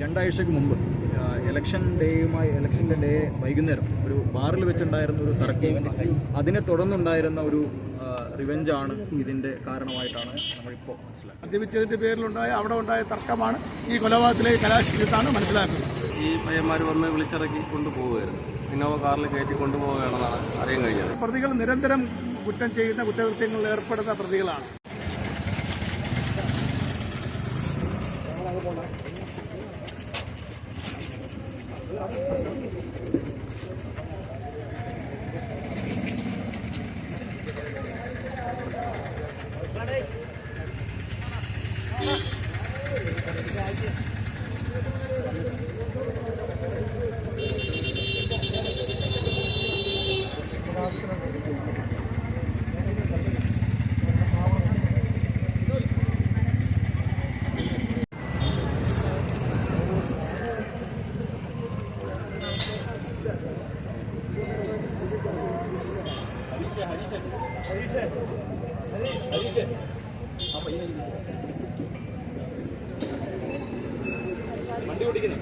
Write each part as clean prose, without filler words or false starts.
രണ്ടാഴ്ചക്ക് മുമ്പ് ഇലക്ഷൻ്റെ ഡേ വൈകുന്നേരം ഒരു ബാറിൽ വെച്ചുണ്ടായിരുന്ന ഒരു തർക്കം, അതിനെ തുടർന്നുണ്ടായിരുന്ന ഒരു റിവെഞ്ചാണ് ഇതിൻ്റെ കാരണമായിട്ടാണ് നമ്മളിപ്പോൾ മനസ്സിലാക്കുന്നത്. മദ്യപിച്ചതിൻ്റെ പേരിലുണ്ടായ അവിടെ ഉണ്ടായ തർക്കമാണ് ഈ കൊലപാതകത്തിലേക്ക് കലാശിച്ചതാണ് മനസ്സിലാക്കുന്നത്. ഈ പയ്യന്മാർ വന്ന് വിളിച്ചിറക്കി കൊണ്ടുപോവുകയായിരുന്നു, ഇന്നോവ കാറിൽ കയറ്റി കൊണ്ടുപോവുകയാണെന്നാണ് അറിയാൻ കഴിഞ്ഞത്. പ്രതികൾ നിരന്തരം കുറ്റം ചെയ്യുന്ന കുറ്റകൃത്യങ്ങളിൽ ഏർപ്പെടുന്ന പ്രതികളാണ്. വണ്ടി ഓടിക്കുന്നു.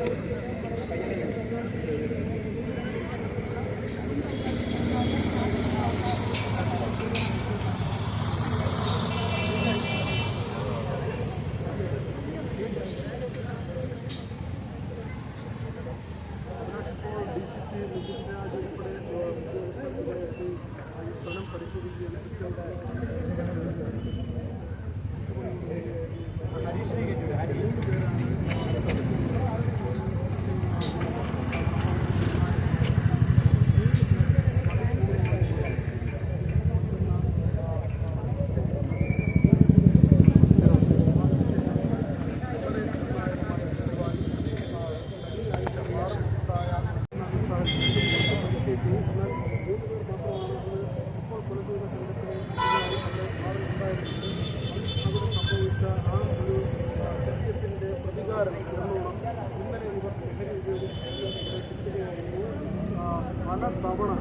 പല തവണ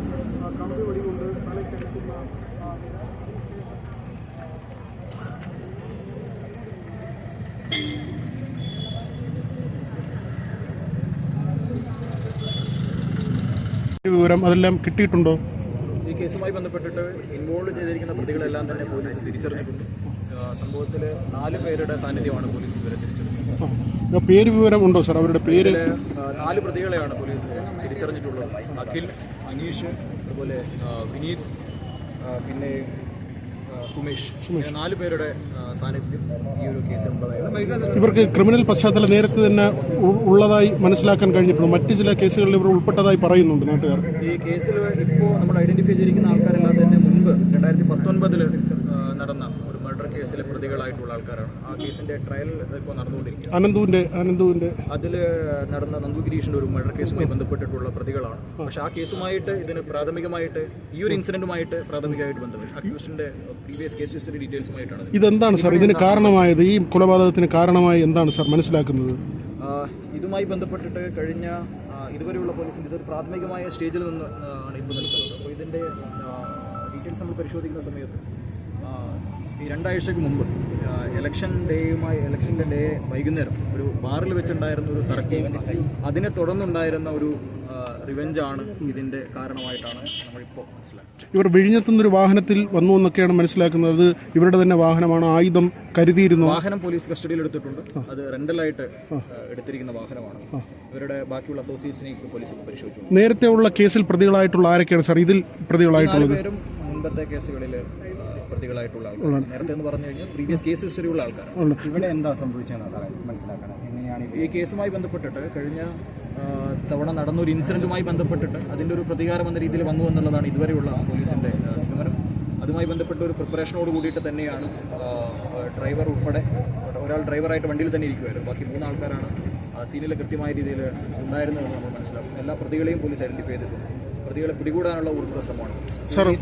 കമ്പി വടികൊണ്ട് തലയ്ക്കടിക്കുന്ന വിവരം അതെല്ലാം കിട്ടിയിട്ടുണ്ടോ? ഈ കേസുമായി ബന്ധപ്പെട്ടിട്ട് ഇൻവോൾവ് ചെയ്തിരിക്കുന്ന പ്രതികളെല്ലാം തന്നെ പോലീസ് തിരിച്ചറിഞ്ഞിട്ടുണ്ട്. സംഭവത്തിൽ 4 പേരുടെ സാന്നിധ്യമാണ് പോലീസ് ഇതുവരെ തിരിച്ചറിഞ്ഞത്. പേര് വിവരം ഉണ്ടോ സാർ? അവരുടെ പേര് 4 പ്രതികളെയാണ് പോലീസ് തിരിച്ചറിഞ്ഞിട്ടുള്ളത്. അഖിൽ, അനീഷ്, അതുപോലെ വിനീത്, പിന്നെ സുമേഷ്, 4 പേരുടെ സാന്നിധ്യം ഈ ഒരു കേസിലുള്ളതായിരുന്നു. ഇവർക്ക് ക്രിമിനൽ പശ്ചാത്തലം നേരത്തെ തന്നെ ഉള്ളതായി മനസ്സിലാക്കാൻ കഴിഞ്ഞിട്ടുണ്ട്. മറ്റ് ചില കേസുകളിൽ ഇവർ ഉൾപ്പെട്ടതായി പറയുന്നുണ്ട് നാട്ടുകാർ. ഈ കേസിൽ ഇപ്പോൾ നമ്മൾ ഐഡന്റിഫൈ ചെയ്തിരിക്കുന്ന ആൾക്കാരെല്ലാം തന്നെ മുൻപ് 2019 നടന്ന ഒരു മർഡർ കേസിലെ പ്രതികളായിട്ടുള്ള ആൾക്കാരാണ്. ആ കേസിന്റെ ട്രയൽ ഇപ്പോൾ നടന്നുകൊണ്ടിരിക്കുന്നത്. അനന്തുവിന്റെ അതിൽ നടന്ന നന്ദു ഗിരീഷിന്റെ ഒരു മർഡർ കേസുമായി ബന്ധപ്പെട്ടിട്ടുള്ള പ്രതികളാണ്. പക്ഷെ ആ കേസുമായിട്ട് ഇതിന് പ്രാഥമികമായിട്ട് ഈ ഒരു ഇൻസിഡന്റുമായിട്ട് പ്രാഥമികമായിട്ട് ബന്ധപ്പെട്ട് അക്യൂസിന്റെ പ്രീവിയസ് കേസ് ഹിസ്റ്ററി ഡീറ്റെയിൽസുമായിട്ടാണ്. ഇതെന്താണ് സാർ ഇതിന് കാരണമായത്? ഈ കൊലപാതകത്തിന് കാരണമായി എന്താണ് സാർ മനസ്സിലാക്കുന്നത്? ഇതുമായി ബന്ധപ്പെട്ടിട്ട് കഴിഞ്ഞ ഇതുവരെയുള്ള പോലീസിന്റെ ഇതൊരു പ്രാഥമികമായ സ്റ്റേജിൽ നിന്ന് ആണ് ഇപ്പോൾ നിൽക്കുന്നത്. അപ്പോൾ ഇതിന്റെ ഡീറ്റെയിൽസ് നമ്മൾ പരിശോധിക്കുന്ന സമയത്ത് ഈ രണ്ടാഴ്ചക്ക് മുമ്പ് ഇലക്ഷൻ്റെ ഡേ വൈകുന്നേരം ഒരു ബാറിൽ വെച്ചുണ്ടായിരുന്ന ഒരു തർക്കം, അതിനെ തുടർന്നുണ്ടായിരുന്ന ഒരു റിവെഞ്ചാണ് ഇതിൻ്റെ കാരണമായിട്ടാണ് നമ്മളിപ്പോൾ മനസ്സിലാക്കുന്നത്. ഇവർ വിഴിഞ്ഞത്തുനിന്നൊരു വാഹനത്തിൽ വന്നു എന്നൊക്കെയാണ് മനസ്സിലാക്കുന്നത്. അത് ഇവരുടെ തന്നെ വാഹനമാണ്, ആയുധം കരുതിയിരുന്നു. വാഹനം പോലീസ് കസ്റ്റഡിയിൽ എടുത്തിട്ടുണ്ട്. അത് റെന്റലായിട്ട് എടുത്തിരിക്കുന്ന വാഹനമാണ്. ഇവരുടെ ബാക്കിയുള്ള അസോസിയേറ്റ്സിനെ പോലീസ് പരിശോധിച്ചു. നേരത്തെ ഉള്ള കേസിൽ പ്രതികളായിട്ടുള്ള ആരൊക്കെയാണ് സാർ ഇതിൽ പ്രതികളായിട്ടുള്ളത്? 4 പേരും മുൻപത്തെ കേസുകളിൽ പ്രതികളായിട്ടുള്ള ആൾക്കാരാണ്. നേരത്തെ എന്ന് പറഞ്ഞു കഴിഞ്ഞാൽ പ്രീവിയസ് കേസ് ഹിസ്റ്ററി ഉള്ള ആൾക്കാരാണ്. ഇവിടെ എന്താ സംഭവിച്ചതെന്ന് മനസ്സിലാക്കണം. എങ്ങനെയാണ് ഈ കേസുമായി ബന്ധപ്പെട്ടിട്ട് കഴിഞ്ഞ തവണ നടന്നൊരു ഇൻസിഡന്റുമായി ബന്ധപ്പെട്ടിട്ട് അതിൻ്റെ ഒരു പ്രതികാരം എന്ന രീതിയിൽ വന്നു എന്നുള്ളതാണ് ഇതുവരെയുള്ള പോലീസിന്റെ നിഗമനം. അതുമായി ബന്ധപ്പെട്ട ഒരു പ്രിപ്പറേഷനോട് കൂടിയിട്ട് തന്നെയാണ് ഡ്രൈവർ ഉൾപ്പെടെ ഒരാൾ ഡ്രൈവറായിട്ട് വണ്ടിയിൽ തന്നെ ഇരിക്കുമായിരുന്നു. ബാക്കി 3 ആൾക്കാരാണ് സീനിൽ കൃത്യമായ രീതിയിൽ ഉണ്ടായിരുന്നതെന്ന് നമ്മൾ മനസ്സിലാക്കും. എല്ലാ പ്രതികളെയും പോലീസ് ഐഡന്റിഫൈ ചെയ്തിട്ടുണ്ട്. പ്രതികളെ പിടികൂടാനുള്ള ഊർജ്ജ ശ്രമമാണ്.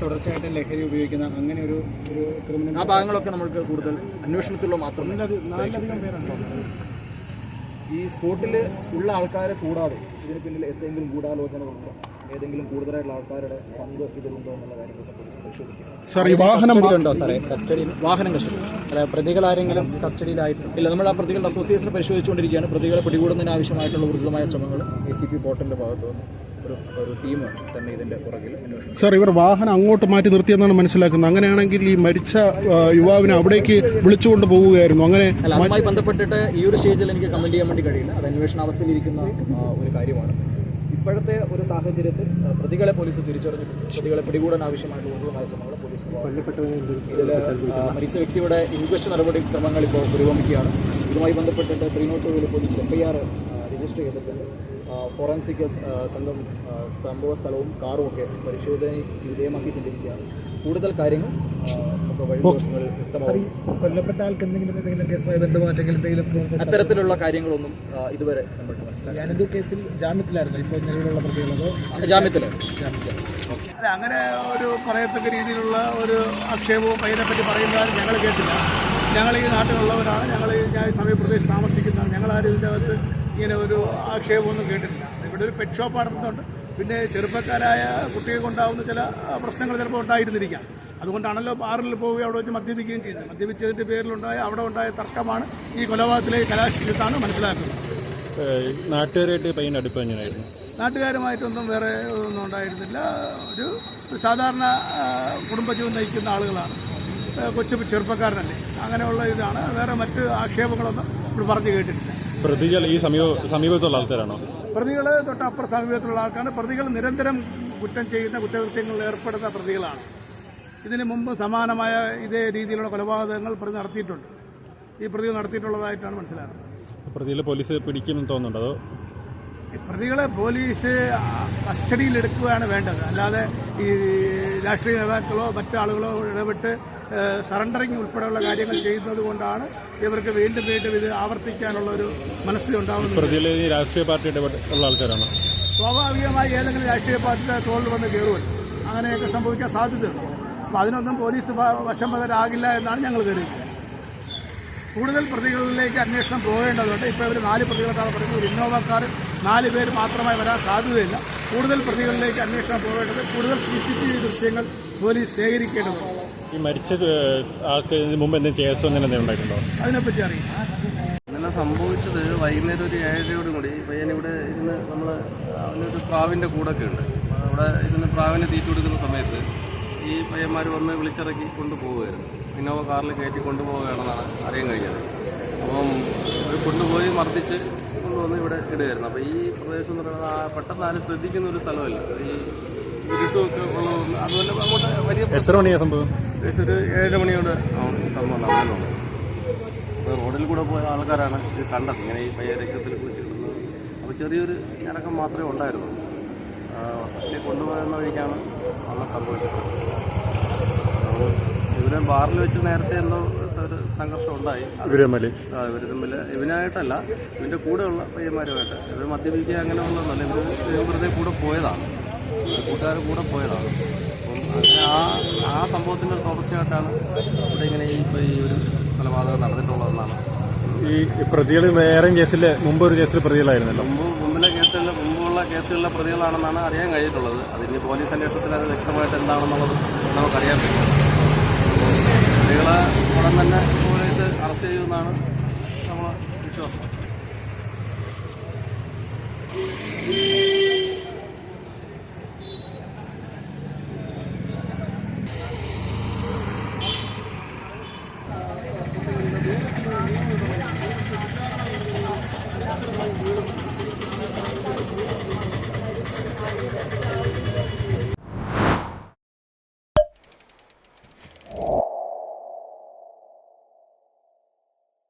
തുടർച്ചയായിട്ട് ലഹരി ഉപയോഗിക്കുന്ന അങ്ങനെ ഒരു ക്രിമിനൽ ആ ഭാഗങ്ങളൊക്കെ നമുക്ക് കൂടുതൽ അന്വേഷണത്തിലുള്ള മാത്രമേ. ഈ സ്പോട്ടിൽ ഉള്ള ആൾക്കാരെ കൂടാതെ ഇതിന് പിന്നിൽ എന്തെങ്കിലും ഗൂഢാലോചനകളുണ്ടോ ഏതെങ്കിലും കൂടുതലായിട്ടുള്ള ആൾക്കാരുടെ പങ്ക് ഇതിലുണ്ടോ എന്നുള്ള കാര്യങ്ങളൊക്കെ പോലീസ് പരിശോധിക്കും. സാർ, ഈ വാഹനം ഉണ്ടോ സാറേ കസ്റ്റഡിയിൽ? വാഹനം കസ്റ്റഡി അല്ല, പ്രതികൾ ആരെങ്കിലും കസ്റ്റഡിയിലായിട്ടുണ്ട്? ഇല്ല, നമ്മൾ ആ പ്രതികളുടെ അസോസിയേഷൻ പരിശോധിച്ചുകൊണ്ടിരിക്കുകയാണ്. പ്രതികളെ പിടികൂടുന്നതിന് ആവശ്യമായിട്ടുള്ള ഊർജിതമായ ശ്രമങ്ങൾ ACP പോർട്ടലിൻ്റെ ഭാഗത്തു നിന്ന് ഒരു ടീം തന്നെ ഇതിൻ്റെ പുറകിൽ അന്വേഷണം. സാർ, ഇവർ വാഹനം അങ്ങോട്ട് മാറ്റി നിർത്തിയെന്നാണ് മനസ്സിലാക്കുന്നത്. അങ്ങനെയാണെങ്കിൽ ഈ മരിച്ച യുവാവിനെ അവിടേക്ക് വിളിച്ചുകൊണ്ട് പോവുകയായിരുന്നു. അങ്ങനെ അല്ല, അതുമായി ബന്ധപ്പെട്ടിട്ട് ഈ ഒരു സ്റ്റേജിൽ എനിക്ക് കമൻറ്റ് ചെയ്യാൻ വേണ്ടി കഴിയില്ല. അത് അന്വേഷണാവസ്ഥയിലിരിക്കുന്ന ഒരു കാര്യമാണ്. ഇപ്പോഴത്തെ ഒരു സാഹചര്യത്തിൽ പ്രതികളെ പോലീസ് തിരിച്ചറിഞ്ഞിട്ടുണ്ട്. പ്രതികളെ പിടികൂടാൻ ആവശ്യമായിട്ടുള്ള ഊർജിതമായ ശ്രമങ്ങൾ പോലീസ് മരിച്ച വ്യക്തിയുടെ ഇൻക്വസ്റ്റ് നടപടിക്രമങ്ങൾ ഇപ്പോൾ പുരോഗമിക്കുകയാണ്. ഇതുമായി ബന്ധപ്പെട്ടിട്ട് 302 പോലീസ് FIR രജിസ്റ്റർ ചെയ്തിട്ടുണ്ട്. ഫോറൻസിക് സംഘം സംഭവ സ്ഥലവും കാറും ഒക്കെ പരിശോധനയ്ക്ക് വിധേയമാക്കിക്കൊണ്ടിരിക്കുകയാണ്. കൂടുതൽ കാര്യങ്ങൾ വരും ദിവസങ്ങളിൽ വ്യക്തമാകും. കൊല്ലപ്പെട്ട ആൾക്ക് എന്തെങ്കിലും കേസുമായി ബന്ധമായിട്ടെങ്കിലും എന്തെങ്കിലും അത്തരത്തിലുള്ള കാര്യങ്ങളൊന്നും ഇതുവരെ നമുക്ക് മനസ്സിലാക്കാം. ഞാനെന്തോ കേസിൽ ജാമ്യത്തിലായിരുന്നു ഇപ്പോൾ നിലവിലുള്ള പ്രതികളതോ? ജാമ്യത്തിലാണ്. അല്ല, അങ്ങനെ ഒരു പറയത്തക്ക രീതിയിലുള്ള ഒരു ആക്ഷേപവും അതിനെപ്പറ്റി പറയുന്നതാരും ഞങ്ങൾ കേട്ടില്ല. ഞങ്ങൾ ഈ നാട്ടിലുള്ളവരാണ്, ഞങ്ങൾ ഈ സമീപപ്രദേശത്ത് താമസിക്കുന്നതാണ്. ഞങ്ങളാരും ഇതിൻ്റെ അകത്ത് ഇങ്ങനെ ഒരു ആക്ഷേപമൊന്നും കേട്ടിട്ടില്ല. ഇവിടെ ഒരു പെറ്റ് ഷോപ്പ് നടത്തുന്നുണ്ട്. പിന്നെ ചെറുപ്പക്കാരായ കുട്ടികൾക്ക് ഉണ്ടാകുന്ന ചില പ്രശ്നങ്ങൾ ചിലപ്പോൾ ഉണ്ടായിരുന്നിരിക്കാം. അതുകൊണ്ടാണല്ലോ ബാറിൽ പോവുകയും അവിടെ വെച്ച് മദ്യപിക്കുകയും ചെയ്യുന്നത്. മദ്യപിച്ചതിൻ്റെ പേരിലുണ്ടായ അവിടെ ഉണ്ടായ തർക്കമാണ് ഈ കൊലപാതകത്തിലേക്ക് കലാശിച്ചതാണ് മനസ്സിലാക്കുന്നത്. നാട്ടുകാരായിട്ട് പയ്യൻ അടുപ്പ് എങ്ങനെയായിരുന്നു? നാട്ടുകാരുമായിട്ടൊന്നും വേറെ ഒന്നും ഉണ്ടായിരുന്നില്ല. ഒരു സാധാരണ കുടുംബജീവൻ നയിക്കുന്ന ആളുകളാണ്. കൊച്ചു ചെറുപ്പക്കാരനല്ലേ, അങ്ങനെയുള്ള ഇതാണ്. വേറെ മറ്റ് ആക്ഷേപങ്ങളൊന്നും ഇവിടെ പറഞ്ഞു കേട്ടിട്ടില്ല. പ്രതികൾ ഈ സമീപത്തുള്ള ആൾക്കാരാണോ? പ്രതികൾ തൊട്ടപ്പുറ സമീപത്തുള്ള ആൾക്കാരാണ്. പ്രതികൾ നിരന്തരം കുറ്റം ചെയ്യുന്ന കുറ്റകൃത്യങ്ങളിൽ ഏർപ്പെടുന്ന പ്രതികളാണ്. ഇതിനു മുമ്പ് സമാനമായ ഇതേ രീതിയിലുള്ള കൊലപാതകങ്ങൾ പ്രതി നടത്തിയിട്ടുണ്ട്. ഈ പ്രതികൾ നടത്തിയിട്ടുള്ളതായിട്ടാണ് മനസ്സിലാക്കുന്നത്. പ്രതികളെ പോലീസ് പിടിക്കുമെന്ന് തോന്നുന്നുണ്ടോ? അതോ പ്രതികളെ പോലീസ് കസ്റ്റഡിയിലെടുക്കുകയാണ് വേണ്ടത്. അല്ലാതെ ഈ രാഷ്ട്രീയ നേതാക്കളോ മറ്റാളുകളോ ഇടപെട്ട് സറണ്ടറിങ് ഉൾപ്പെടെയുള്ള കാര്യങ്ങൾ ചെയ്യുന്നത് കൊണ്ടാണ് ഇവർക്ക് വീണ്ടും വീണ്ടും ഇത് ആവർത്തിക്കാനുള്ള ഒരു മനസ്ഥിതി ഉണ്ടാകുന്നത്. പ്രതികൾ ഈ രാഷ്ട്രീയ പാർട്ടിയുടെ ഉള്ള ആൾക്കാരാണോ? സ്വാഭാവികമായി ഏതെങ്കിലും രാഷ്ട്രീയ പാർട്ടിയുടെ തോളിൽ വന്ന് കയറുമല്ലോ, അങ്ങനെയൊക്കെ സംഭവിക്കാൻ സാധ്യതയുണ്ട്. അപ്പോൾ അതിനൊന്നും പോലീസ് വശംവദരാകില്ല എന്നാണ് ഞങ്ങൾ കരുതുന്നത്. കൂടുതൽ പ്രതികളിലേക്ക് അന്വേഷണം പോകേണ്ടതുണ്ട്. ഇപ്പോൾ ഇവർ 4 പ്രതികളെന്നാണ് പറയുന്നത്. ഒരു ഇന്നോവ കാർ 4 പേര് മാത്രമായി വരാൻ സാധ്യതയില്ല. കൂടുതൽ പ്രതികളിലേക്ക് അന്വേഷണം പോകേണ്ടത്. കൂടുതൽ CCTV ദൃശ്യങ്ങൾ പോലീസ് ശേഖരിക്കേണ്ടതുണ്ട്. ഈ മരിച്ച ആൾക്ക് ഇതിന് മുമ്പ് എന്തെങ്കിലും കേസോ അങ്ങനെ ഉണ്ടായിട്ടുണ്ടോ? അതിനെപ്പറ്റി അറിയാം. ഇന്നലെ സംഭവിച്ചത് വൈകുന്നേരം ഒരു 7:30 കൂടി പയ്യൻ ഇവിടെ ഇരുന്ന് നമ്മൾ അവനൊരു പ്രാവിൻ്റെ കൂടൊക്കെ ഉണ്ട്. അവിടെ ഇരുന്ന് പ്രാവിനെ തീറ്റ കൊടുക്കുന്ന സമയത്ത് ഈ പയ്യന്മാർ വന്ന് വിളിച്ചിറക്കി കൊണ്ടുപോവുകയായിരുന്നു. ഇന്നോവ കാറിൽ കയറ്റി കൊണ്ടുപോവുകയാണെന്നാണ് അറിയാൻ കഴിഞ്ഞത്. അപ്പം അവർ കൊണ്ടുപോയി മർദ്ദിച്ച് കൊണ്ടുവന്ന് ഇവിടെ ഇടുകയായിരുന്നു. അപ്പോൾ ഈ പ്രദേശം എന്ന് പറയുന്നത് പെട്ടെന്ന് ആരും ശ്രദ്ധിക്കുന്ന ഒരു സ്ഥലമല്ല. ഈ ഇരുട്ടുമൊക്കെ ഉള്ളതുകൊണ്ട് അതുപോലെ അങ്ങോട്ട് വലിയ എത്ര മണിയാണ് സംഭവം? ഏകദേശം ഒരു 7 മണിയോട് സംഭവം നടന്നുള്ളത്. അപ്പോൾ റോഡിൽ കൂടെ പോയ ആൾക്കാരാണ് ഇത് കണ്ടത്, ഇങ്ങനെ ഈ പയ്യ രക്തത്തിൽ കുളിച്ചിടുന്നത്. അപ്പോൾ ചെറിയൊരു ഞരക്കം മാത്രമേ ഉണ്ടായിരുന്നു. ഹോസ്പിറ്റലിൽ കൊണ്ടുപോകുന്ന വഴിക്കാണ് അന്ന് സംഭവിച്ചത്. ഇവരെ ബാറിൽ വെച്ച് നേരത്തെ എന്തോ ഒരു സംഘർഷം ഉണ്ടായി. ഇവർ തമ്മിൽ ഇവനായിട്ടല്ല, ഇവൻ്റെ കൂടെയുള്ള പയ്യന്മാരുമായിട്ട്. ഇവർ മദ്യപിക്കുക അങ്ങനെയുള്ളതല്ല, ഇവർ വെറുതെ കൂടെ പോയതാണ്, കൂട്ടുകാരുടെ കൂടെ പോയതാണ്. അപ്പം അങ്ങനെ ആ സംഭവത്തിൻ്റെ തുടർച്ചയായിട്ടാണ് ഇവിടെ ഇങ്ങനെ ഈ ഒരു കൊലപാതകം നടന്നിട്ടുള്ളതെന്നാണ്. ഈ പ്രതികൾ വേറെ കേസിൽ മുമ്പൊരു കേസിൽ പ്രതികളായിരുന്നല്ലോ. മുമ്പുള്ള കേസുകളിലെ പ്രതികളാണെന്നാണ് അറിയാൻ കഴിഞ്ഞിട്ടുള്ളത്. അതിന് പോലീസ് അന്വേഷണത്തിൽ അത് വ്യക്തമായിട്ട് എന്താണെന്നുള്ളത് നമുക്കറിയാൻ പറ്റും. പ്രതികളെ ഉടൻ തന്നെ പോലീസ് അറസ്റ്റ് ചെയ്യുമെന്നാണ് നമ്മളെ വിശ്വാസം.